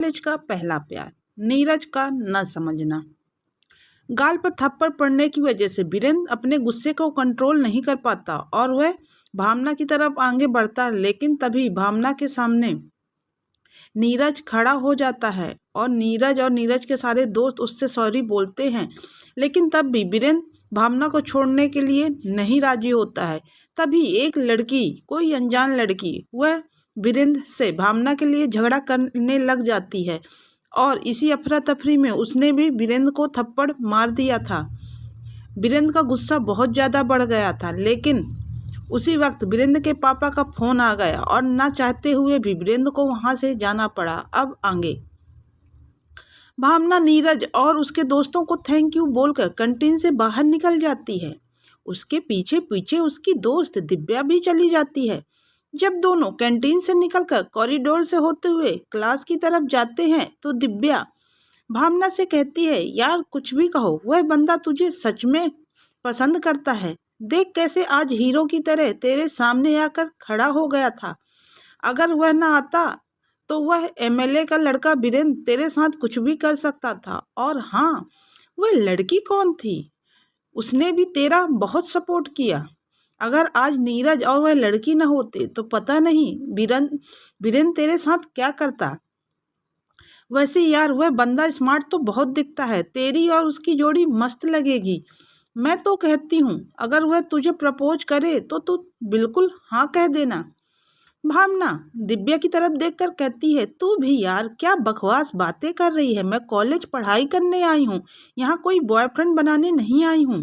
College का पहला प्यार, नीरज का न समझना। गाल पर थप्पड़ पड़ने की वजह से वीरेंद्र अपने गुस्से को कंट्रोल नहीं कर पाता और वह भावना की तरफ आगे बढ़ता, लेकिन तभी भावना के सामने नीरज खड़ा हो जाता है और नीरज के सारे दोस्त उससे सॉरी बोलते हैं, लेकिन तब भी वीरेंद्र भावना को छोड़ने के लिए नहीं राजी होता है। तभी एक लड़की, कोई अनजान लड़की, वह वीरेंद्र से भावना के लिए झगड़ा करने लग जाती है और इसी अफरा तफरी में उसने भी वीरेंद्र को थप्पड़ मार दिया था। वीरेंद्र का गुस्सा बहुत ज़्यादा बढ़ गया था, लेकिन उसी वक्त वीरेंद्र के पापा का फोन आ गया और ना चाहते हुए भी वीरेंद्र को वहां से जाना पड़ा। अब आगे भावना नीरज और उसके दोस्तों को थैंक यू बोलकर कैंटीन से बाहर निकल जाती है। उसके पीछे पीछे उसकी दोस्त दिव्या भी चली जाती है। जब दोनों कैंटीन से निकलकर कॉरिडोर से होते हुए क्लास की तरफ जाते हैं तो दिव्या भावना से कहती है, यार कुछ भी कहो, वह बंदा तुझे सच में पसंद करता है। देख कैसे आज हीरो की तरह तेरे सामने आकर खड़ा हो गया था। अगर वह ना आता तो वह एमएलए का लड़का वीरेंद्र तेरे साथ कुछ भी कर सकता था। और हाँ, वह लड़की कौन थी? उसने भी तेरा बहुत सपोर्ट किया। अगर आज नीरज और वह लड़की न होते तो पता नहीं वीरेंद्र तेरे साथ क्या करता। वैसे यार वह बंदा स्मार्ट तो बहुत दिखता है, तेरी और उसकी जोड़ी मस्त लगेगी। मैं तो कहती हूँ अगर वह तुझे प्रपोज करे तो तू बिल्कुल हाँ कह देना। भावना दिव्या की तरफ देखकर कहती है, तू भी यार क्या बकवास बातें कर रही है। मैं कॉलेज पढ़ाई करने आई हूँ, यहाँ कोई बॉयफ्रेंड बनाने नहीं आई हूँ।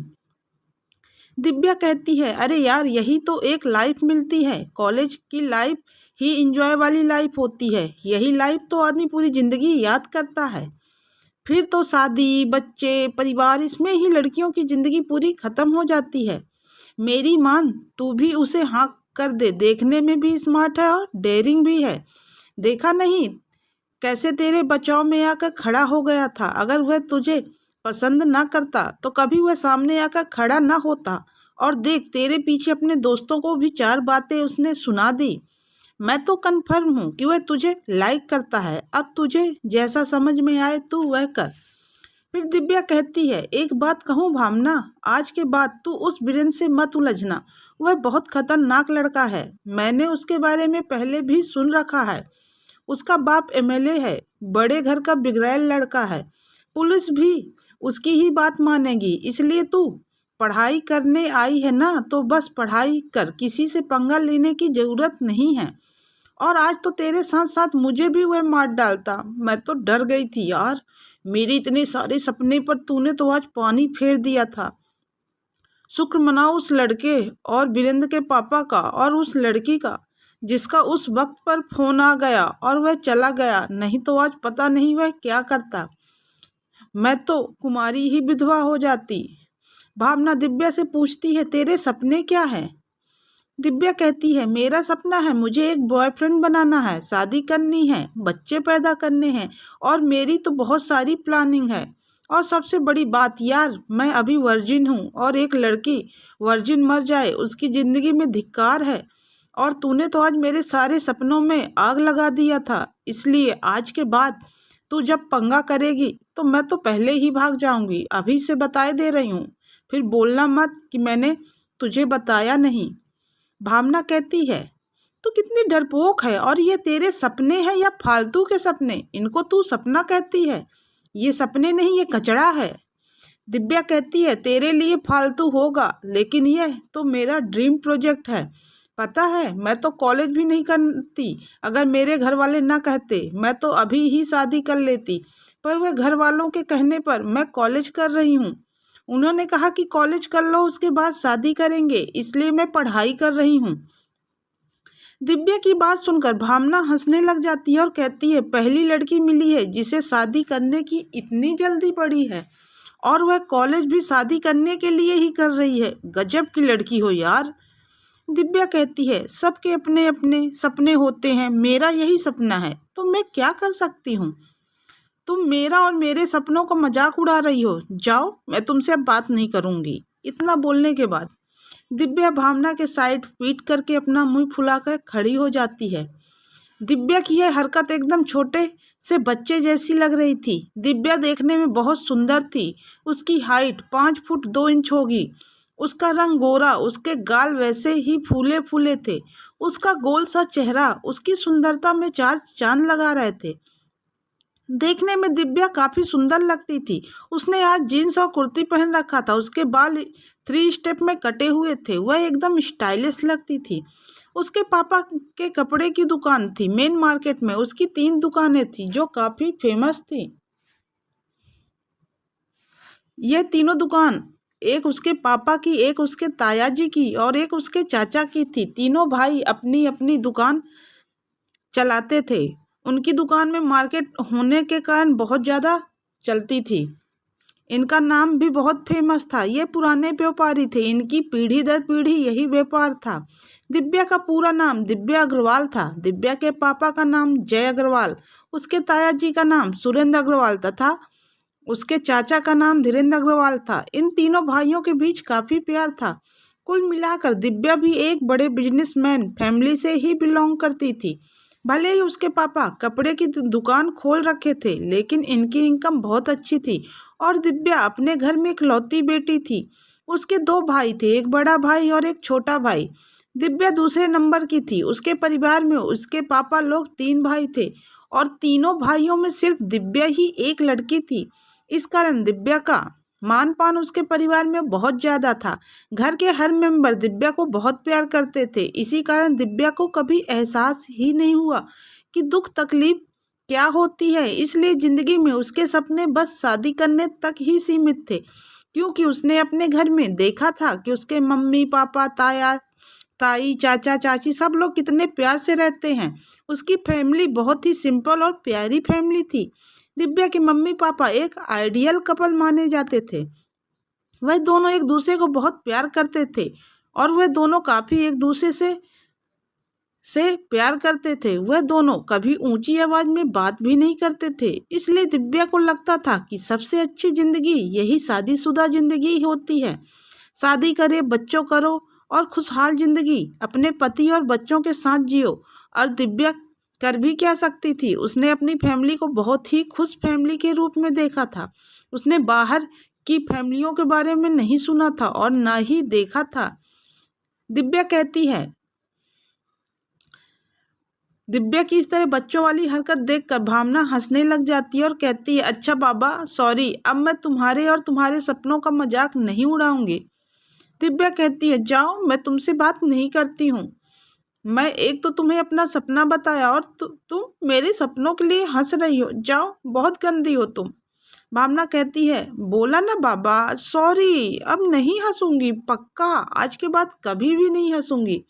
दिव्या कहती है, अरे यार यही तो एक लाइफ मिलती है, कॉलेज की लाइफ ही इंजॉय वाली लाइफ होती है। यही लाइफ तो आदमी पूरी जिंदगी याद करता है। फिर तो शादी, बच्चे, परिवार, इसमें ही लड़कियों की जिंदगी पूरी खत्म हो जाती है। मेरी मान, तू भी उसे हाँ कर दे। देखने में भी स्मार्ट है और डेयरिंग भी है। देखा नहीं कैसे तेरे बचाव में आकर खड़ा हो गया था। अगर वह तुझे पसंद ना करता तो कभी वह सामने आकर खड़ा ना होता। और देख तेरे पीछे अपने दोस्तों को भी 4 बातें उसने सुना दी। मैं तो कन्फर्म हूँ कि वह तुझे लाइक करता है। अब तुझे जैसा समझ में आए तू वह कर। फिर दिव्या कहती है, एक बात कहूँ भावना, आज के बाद तू उस वीरेंद्र से मत उलझना। वह बहुत खतरनाक लड़का है। मैंने उसके बारे में पहले भी सुन रखा है। उसका बाप एमएलए है, बड़े घर का बिगड़ैल लड़का है। पुलिस भी उसकी ही बात मानेगी। इसलिए तू पढ़ाई करने आई है ना, तो बस पढ़ाई कर, किसी से पंगा लेने की जरूरत नहीं है। और आज तो तेरे साथ साथ मुझे भी वह मार डालता। मैं तो डर गई थी यार, मेरे इतने सारे सपने पर तूने तो आज पानी फेर दिया था। शुक्र मनाओ उस लड़के और वीरेंद्र के पापा का और उस लड़की का जिसका उस वक्त पर फोन आ गया और वह चला गया, नहीं तो आज पता नहीं वह क्या करता। मैं तो कुमारी ही विधवा हो जाती। भावना दिव्या से पूछती है, तेरे सपने क्या है? दिव्या कहती है, मेरा सपना है मुझे एक बॉयफ्रेंड बनाना है, शादी करनी है, बच्चे पैदा करने हैं और मेरी तो बहुत सारी प्लानिंग है। और सबसे बड़ी बात यार, मैं अभी वर्जिन हूँ और एक लड़की वर्जिन मर जाए उसकी ज़िंदगी में धिक्कार है। और तूने तो आज मेरे सारे सपनों में आग लगा दिया था। इसलिए आज के बाद तू जब पंगा करेगी तो मैं तो पहले ही भाग जाऊंगी। अभी से बताए दे रही हूँ, फिर बोलना मत कि मैंने तुझे बताया नहीं। भावना कहती है, तू कितनी डरपोक है। और ये तेरे सपने हैं या फालतू के सपने? इनको तू सपना कहती है? ये सपने नहीं, ये कचरा है। दिव्या कहती है, तेरे लिए फालतू होगा, लेकिन यह तो मेरा ड्रीम प्रोजेक्ट है। पता है मैं तो कॉलेज भी नहीं करती अगर मेरे घर वाले ना कहते। मैं तो अभी ही शादी कर लेती, पर वह घर वालों के कहने पर मैं कॉलेज कर रही हूँ। उन्होंने कहा कि कॉलेज कर लो, उसके बाद शादी करेंगे, इसलिए मैं पढ़ाई कर रही हूँ। दिव्या की बात सुनकर भावना हंसने लग जाती है और कहती है, पहली लड़की मिली है जिसे शादी करने की इतनी जल्दी पड़ी है और वह कॉलेज भी शादी करने के लिए ही कर रही है। गजब की लड़की हो यार। दिव्या कहती है, सबके अपने अपने सपने होते हैं, मेरा यही सपना है तो मैं क्या कर सकती हूँ। तुम मेरा और मेरे सपनों का मजाक उड़ा रही हो। जाओ, मैं तुमसे अब बात नहीं करूँगी। इतना बोलने के बाद दिव्या भावना के साइड पीट करके अपना मुंह फुलाकर खड़ी हो जाती है। दिव्या की यह हरकत एकदम छोटे से बच्चे जैसी लग रही थी। दिव्या देखने में बहुत सुंदर थी। उसकी हाइट 5 फुट 2 इंच होगी। उसका रंग गोरा, उसके गाल वैसे ही फूले फूले थे। उसका गोल सा चेहरा उसकी सुंदरता में 4 चांद लगा रहे थे। देखने में दिव्या काफी सुंदर लगती थी। उसने आज जीन्स और कुर्ती पहन रखा था। उसके बाल 3 स्टेप में कटे हुए थे। वह एकदम स्टाइलिश लगती थी। उसके पापा के कपड़े की दुकान थी मेन मार्केट में। उसकी 3 दुकानें थी जो काफी फेमस थी। यह तीनों दुकान, एक उसके पापा की, एक उसके ताया जी की और एक उसके चाचा की थी। तीनों भाई अपनी अपनी दुकान चलाते थे। उनकी दुकान में मार्केट होने के कारण बहुत ज़्यादा चलती थी। इनका नाम भी बहुत फेमस था। ये पुराने व्यापारी थे। इनकी पीढ़ी दर पीढ़ी यही व्यापार था। दिव्या का पूरा नाम दिव्या अग्रवाल था। दिव्या के पापा का नाम जय अग्रवाल, उसके ताया जी का नाम सुरेंद्र अग्रवाल तथा उसके चाचा का नाम धीरेन्द्र अग्रवाल था। इन तीनों भाइयों के बीच काफी प्यार था। कुल मिलाकर दिव्या भी एक बड़े बिजनेसमैन फैमिली से ही बिलोंग करती थी। भले ही उसके पापा कपड़े की दुकान खोल रखे थे, लेकिन इनकी इनकम बहुत अच्छी थी और दिव्या अपने घर में इकलौती बेटी थी। उसके 2 भाई थे, एक बड़ा भाई और एक छोटा भाई। दिव्या दूसरे नंबर की थी। उसके परिवार में उसके पापा लोग 3 भाई थे और तीनों भाइयों में सिर्फ दिव्या ही एक लड़की थी। इस कारण दिव्या का मान पान उसके परिवार में बहुत ज्यादा था। घर के हर मेंबर दिव्या को बहुत प्यार करते थे। इसी कारण दिव्या को कभी एहसास ही नहीं हुआ कि दुख तकलीफ क्या होती है। इसलिए जिंदगी में उसके सपने बस शादी करने तक ही सीमित थे, क्योंकि उसने अपने घर में देखा था कि उसके मम्मी पापा, ताया ताई, चाचा चाची सब लोग कितने प्यार से रहते हैं। उसकी फैमिली बहुत ही सिंपल और प्यारी फैमिली थी। दिव्या के मम्मी पापा एक आइडियल कपल माने जाते थे। वह दोनों एक दूसरे को बहुत प्यार करते थे और वह दोनों काफी एक दूसरे से प्यार करते थे। वह दोनों कभी ऊंची आवाज में बात भी नहीं करते थे। इसलिए दिव्या को लगता था कि सबसे अच्छी जिंदगी यही शादीशुदा जिंदगी होती है। शादी करे, बच्चों करो और खुशहाल जिंदगी अपने पति और बच्चों के साथ जियो। और दिव्या कर भी क्या सकती थी। उसने अपनी फैमिली को बहुत ही खुश फैमिली के रूप में देखा था। उसने बाहर की फैमिलियों के बारे में नहीं सुना था और ना ही देखा था। दिव्या कहती है, दिव्या की इस तरह बच्चों वाली हरकत देखकर भावना हंसने लग जाती है और कहती है, अच्छा बाबा सॉरी, अब मैं तुम्हारे और तुम्हारे सपनों का मजाक नहीं उड़ाऊंगी। दिव्या कहती है, जाओ, मैं तुमसे बात नहीं करती हूँ। मैं एक तो तुम्हें अपना सपना बताया और तुम मेरे सपनों के लिए हंस रही हो। जाओ, बहुत गंदी हो तुम। भावना कहती है, बोला ना बाबा सॉरी, अब नहीं हंसूंगी, पक्का आज के बाद कभी भी नहीं हंसूंगी।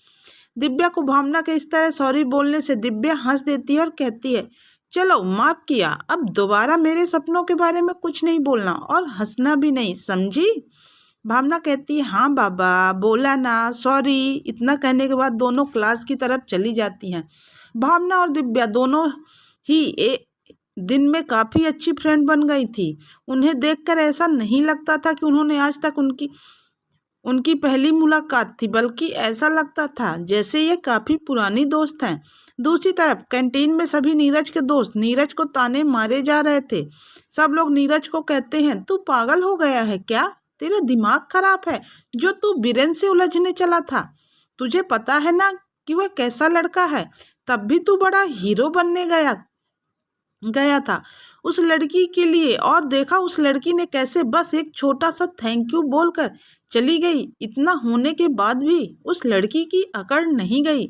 दिव्या को भावना के इस तरह सॉरी बोलने से दिव्या हंस देती है और कहती है, चलो माफ किया, अब दोबारा मेरे सपनों के बारे में कुछ नहीं बोलना और हंसना भी नहीं, समझी। भावना कहती है, हाँ बाबा, बोला ना सॉरी। इतना कहने के बाद दोनों क्लास की तरफ चली जाती हैं। भावना और दिव्या दोनों ही दिन में काफ़ी अच्छी फ्रेंड बन गई थी। उन्हें देखकर ऐसा नहीं लगता था कि उन्होंने आज तक उनकी पहली मुलाकात थी, बल्कि ऐसा लगता था जैसे ये काफ़ी पुरानी दोस्त हैं। दूसरी तरफ कैंटीन में सभी नीरज के दोस्त नीरज को ताने मारे जा रहे थे। सब लोग नीरज को कहते हैं, तू पागल हो गया है क्या? तेरा दिमाग खराब है जो तू बीरेन से उलझने चला था। तुझे पता है ना कि वह कैसा लड़का है, तब भी तू बड़ा हीरो बनने गया था उस लड़की के लिए, और देखा उस लड़की ने कैसे बस एक छोटा सा थैंक यू बोलकर चली गई। इतना होने के बाद भी उस लड़की की अकड़ नहीं गई।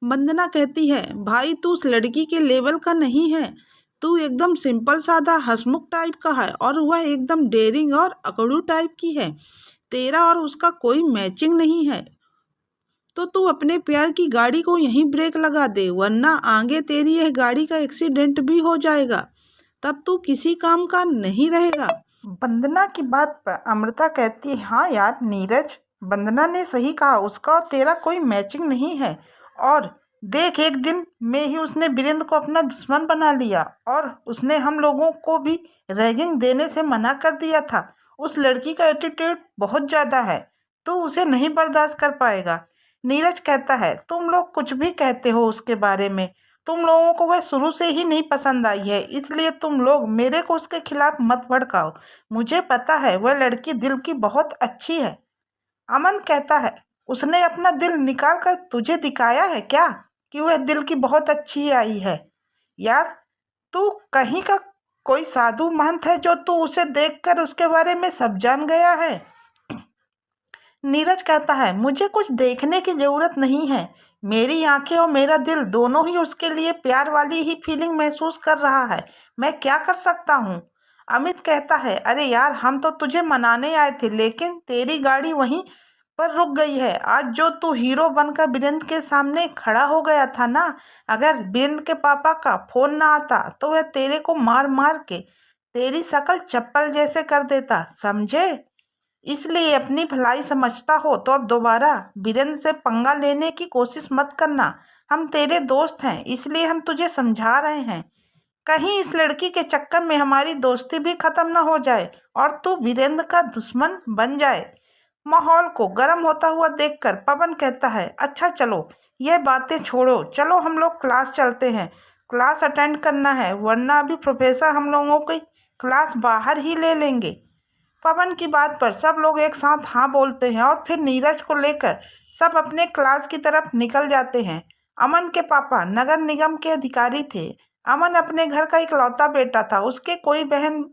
वंदना कहती है, भाई तू उस लड़की के लेवल का नहीं है। तू एकदम सिंपल सादा हंसमुख टाइप का है और वह एकदम डेयरिंग और अकड़ू टाइप की है। तेरा और उसका कोई मैचिंग नहीं है। तो तू अपने प्यार की गाड़ी को यहीं ब्रेक लगा दे, वरना आगे तेरी यह गाड़ी का एक्सीडेंट भी हो जाएगा। तब तू किसी काम का नहीं रहेगा। वंदना की बात पर अमृता कहती है, हाँ यार नीरज, वंदना ने सही कहा, उसका और तेरा कोई मैचिंग नहीं है। और देख, एक दिन में ही उसने वीरेंद्र को अपना दुश्मन बना लिया और उसने हम लोगों को भी रैगिंग देने से मना कर दिया था। उस लड़की का एटीट्यूड बहुत ज़्यादा है, तो उसे नहीं बर्दाश्त कर पाएगा। नीरज कहता है, तुम लोग कुछ भी कहते हो उसके बारे में, तुम लोगों को वह शुरू से ही नहीं पसंद आई है, इसलिए तुम लोग मेरे को उसके खिलाफ मत भड़काओ। मुझे पता है वह लड़की दिल की बहुत अच्छी है। अमन कहता है, उसने अपना दिल निकाल कर तुझे दिखाया है क्या कि वह दिल की बहुत अच्छी आई है? यार, तू कहीं का कोई साधु महंत है जो तू उसे देखकर उसके बारे में सब जान गया है? नीरज कहता है, मुझे कुछ देखने की जरूरत नहीं है। मेरी आंखें और मेरा दिल दोनों ही उसके लिए प्यार वाली ही फीलिंग महसूस कर रहा है। मैं क्या कर सकता हूँ? अमित कहता है, अरे यार, हम तो तुझे मनाने आए थे, लेकिन तेरी गाड़ी वहीं पर रुक गई है। आज जो तू हीरो बनकर वीरेंद्र के सामने खड़ा हो गया था ना, अगर वीरेंद्र के पापा का फोन ना आता तो वह तेरे को मार मार के तेरी शक्ल चप्पल जैसे कर देता, समझे? इसलिए अपनी भलाई समझता हो तो अब दोबारा वीरेंद्र से पंगा लेने की कोशिश मत करना। हम तेरे दोस्त हैं, इसलिए हम तुझे समझा रहे हैं। कहीं इस लड़की के चक्कर में हमारी दोस्ती भी खत्म न हो जाए और तू वीरेंद्र का दुश्मन बन जाए। माहौल को गर्म होता हुआ देखकर पवन कहता है, अच्छा चलो, ये बातें छोड़ो, चलो हम लोग क्लास चलते हैं। क्लास अटेंड करना है, वरना अभी प्रोफेसर हम लोगों की क्लास बाहर ही ले लेंगे। पवन की बात पर सब लोग एक साथ हाँ बोलते हैं और फिर नीरज को लेकर सब अपने क्लास की तरफ निकल जाते हैं। अमन के पापा नगर निगम के अधिकारी थे। अमन अपने घर का इकलौता बेटा था, उसके कोई बहन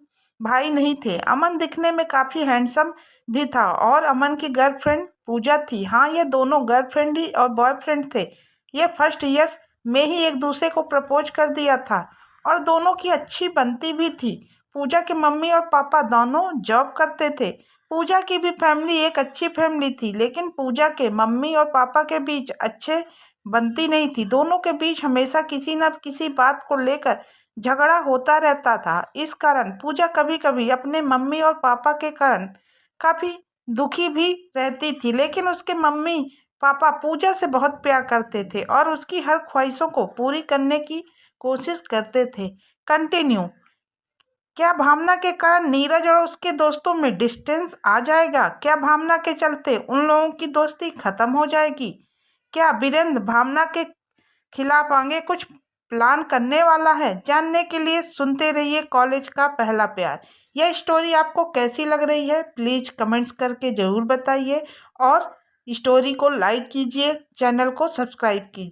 भाई नहीं थे। अमन दिखने में काफी हैंडसम भी था और अमन की गर्लफ्रेंड पूजा थी। हाँ, ये दोनों गर्लफ्रेंड ही और बॉयफ्रेंड थे। ये फर्स्ट ईयर में ही एक दूसरे को प्रपोज कर दिया था और दोनों की अच्छी बनती भी थी। पूजा के मम्मी और पापा दोनों जॉब करते थे। पूजा की भी फैमिली एक अच्छी फैमिली थी, लेकिन पूजा के मम्मी और पापा के बीच अच्छे बनती नहीं थी। दोनों के बीच हमेशा किसी न किसी बात को लेकर झगड़ा होता रहता था। इस कारण पूजा कभी कभी अपने मम्मी और पापा के कारण काफी दुखी भी रहती थी, लेकिन उसके मम्मी पापा पूजा से बहुत प्यार करते थे और उसकी हर ख्वाहिशों को पूरी करने की कोशिश करते थे। कंटिन्यू। क्या भावना के कारण नीरज और उसके दोस्तों में डिस्टेंस आ जाएगा? क्या भावना के चलते उन लोगों की दोस्ती खत्म हो जाएगी? क्या वीरेंद्र भावना के खिलाफ आगे कुछ प्लान करने वाला है? जानने के लिए सुनते रहिए कॉलेज का पहला प्यार। यह स्टोरी आपको कैसी लग रही है? प्लीज कमेंट्स करके जरूर बताइए और स्टोरी को लाइक कीजिए, चैनल को सब्सक्राइब कीजिए।